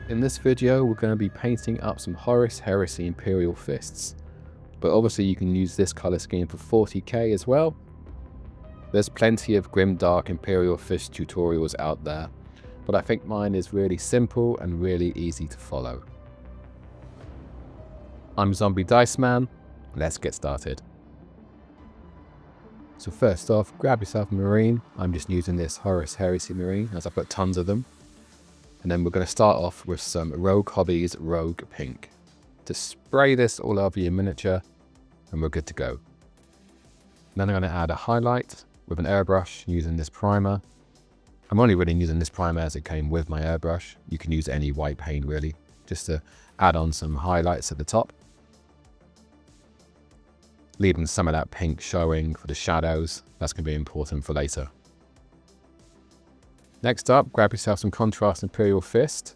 In this video, we're going to be painting up some Horus Heresy Imperial Fists. But obviously you can use this colour scheme for 40k as well. There's plenty of GRIMDARK Imperial Fist tutorials out there, but I think mine is really simple and really easy to follow. I'm Zombie Dice Man, let's get started. So first off, grab yourself a marine. I'm just using this Horus Heresy marine as I've got tons of them. And then we're going to start off with some Rogue Hobbies Rogue Pink. Just spray this all over your miniature and we're good to go. Then I'm going to add a highlight with an airbrush using this primer. I'm only really using this primer as it came with my airbrush. You can use any white paint really, just to add on some highlights at the top. Leaving some of that pink showing for the shadows. That's going to be important for later. Next up, grab yourself some Contrast Imperial Fist.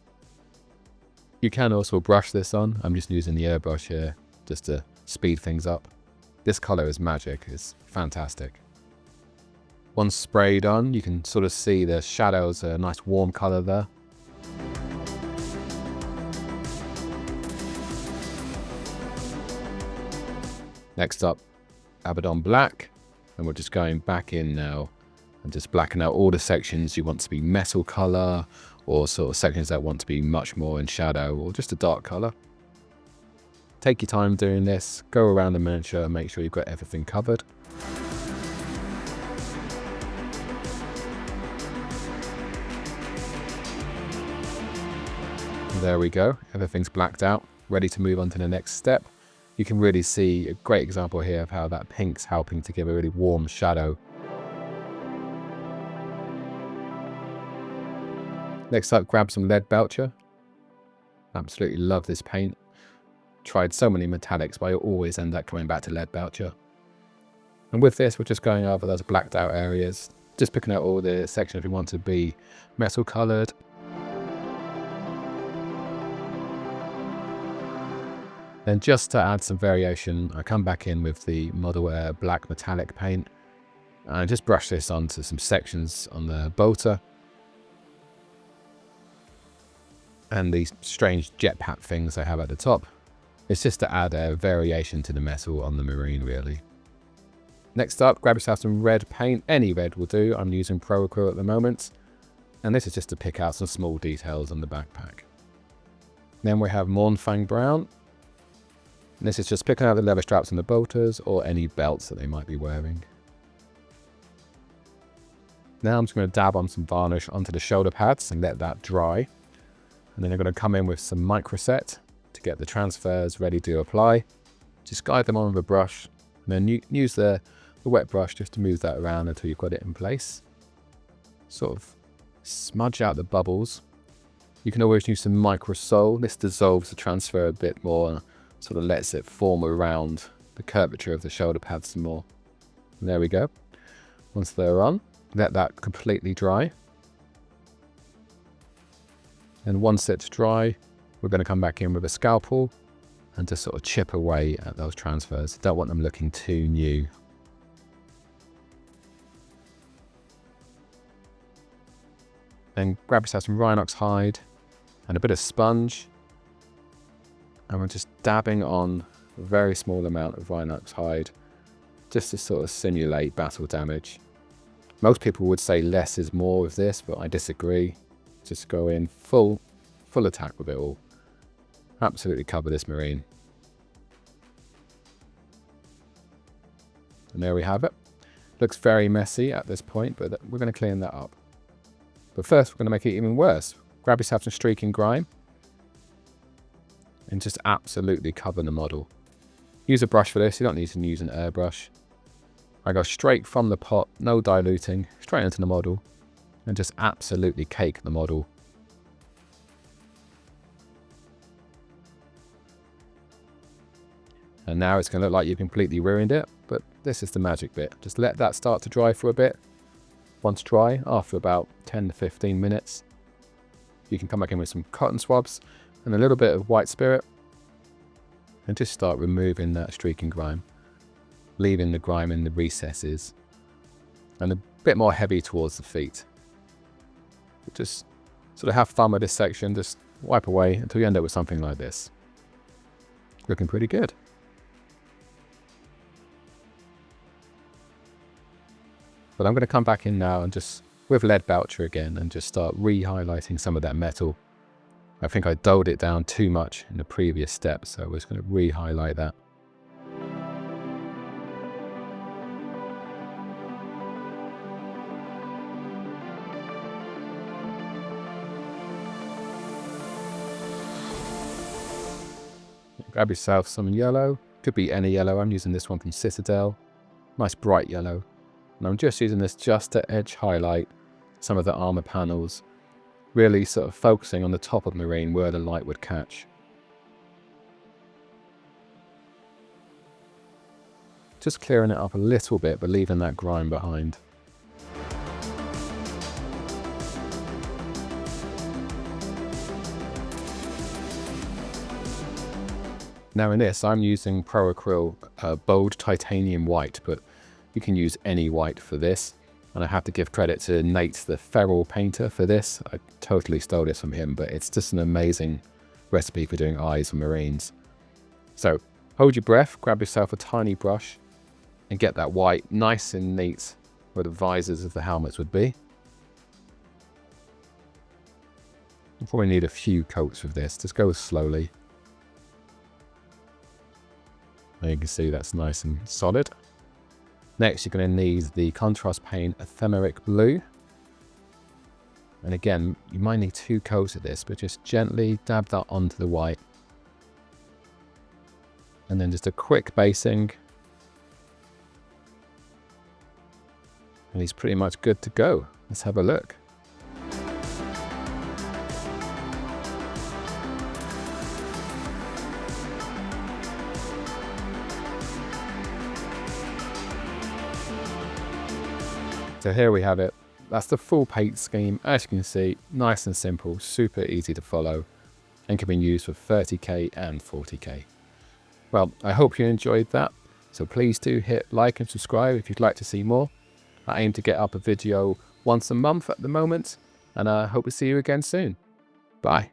You can also brush this on. I'm just using the airbrush here just to speed things up. This colour is magic, it's fantastic. Once sprayed on, you can sort of see the shadows, a nice warm colour there. Next up, Abaddon Black, and we're just going back in now and just blacken out all the sections you want to be metal colour, or sort of sections that want to be much more in shadow, or just a dark colour. Take your time doing this, go around the miniature and make sure you've got everything covered. There we go, everything's blacked out, ready to move on to the next step. You can really see a great example here of how that pink's helping to give a really warm shadow. Next up, grab some lead belcher. Absolutely love this paint. Tried so many metallics, but I always end up coming back to lead belcher. And with this, we're just going over those blacked out areas, just picking out all the sections we want to be metal coloured. Then just to add some variation, I come back in with the Model Air black metallic paint. And I just brush this onto some sections on the bolter. And these strange jetpack things I have at the top. It's just to add a variation to the metal on the marine really. Next up, grab yourself some red paint. Any red will do. I'm using Pro Acryl at the moment. And this is just to pick out some small details on the backpack. Then we have Mournfang Brown. And this is just picking out the leather straps on the bolters or any belts that they might be wearing. Now I'm just going to dab on some varnish onto the shoulder pads and let that dry. And then I'm going to come in with some microset to get the transfers ready to apply. Just guide them on with a brush and then use the wet brush just to move that around until you've got it in place. Sort of smudge out the bubbles. You can always use some microsol. This dissolves the transfer a bit more and sort of lets it form around the curvature of the shoulder pads some more. And there we go. Once they're on, let that completely dry. And once it's dry, we're going to come back in with a scalpel and just sort of chip away at those transfers. Don't want them looking too new. Then grab yourself some Rhinox hide and a bit of sponge. And we're just dabbing on a very small amount of Rhinox hide just to sort of simulate battle damage. Most people would say less is more with this, but I disagree. Just go in full attack with it all. Absolutely cover this marine. And there we have it. Looks very messy at this point, but we're going to clean that up. But first, we're going to make it even worse. Grab yourself some streaking grime and just absolutely cover the model. Use a brush for this. You don't need to use an airbrush. I go straight from the pot, no diluting, straight into the model and just absolutely cake the model. And now it's going to look like you've completely ruined it, but this is the magic bit. Just let that start to dry for a bit. Once dry, after about 10 to 15 minutes, you can come back in with some cotton swabs and a little bit of white spirit and just start removing that streaking grime, leaving the grime in the recesses and a bit more heavy towards the feet. Just sort of have fun with this section, just wipe away until you end up with something like this. Looking pretty good. But I'm going to come back in now and just, with lead voucher again, and just start re-highlighting some of that metal. I think I dulled it down too much in the previous step, so we're just going to re-highlight that. Grab yourself some yellow. Could be any yellow. I'm using this one from Citadel. Nice bright yellow. And I'm just using this just to edge highlight some of the armor panels, really sort of focusing on the top of Marine where the light would catch. Just clearing it up a little bit, but leaving that grime behind. Now in this, I'm using Pro Acryl Bold Titanium White, but you can use any white for this. And I have to give credit to Nate, the feral painter, for this. I totally stole this from him, but it's just an amazing recipe for doing eyes on Marines. So hold your breath, grab yourself a tiny brush, and get that white nice and neat where the visors of the helmets would be. You probably need a few coats of this. Just go slowly. There you can see that's nice and solid. Next, you're going to need the contrast paint Ephemeric Blue. And again, you might need 2 coats of this, but just gently dab that onto the white. And then just a quick basing. And he's pretty much good to go. Let's have a look. So here we have it. That's the full paint scheme. As you can see, nice and simple, super easy to follow, and can be used for 30k and 40k. Well, I hope you enjoyed that. So please do hit like and subscribe if you'd like to see more. I aim to get up a video once a month at the moment, and I hope to see you again soon. Bye.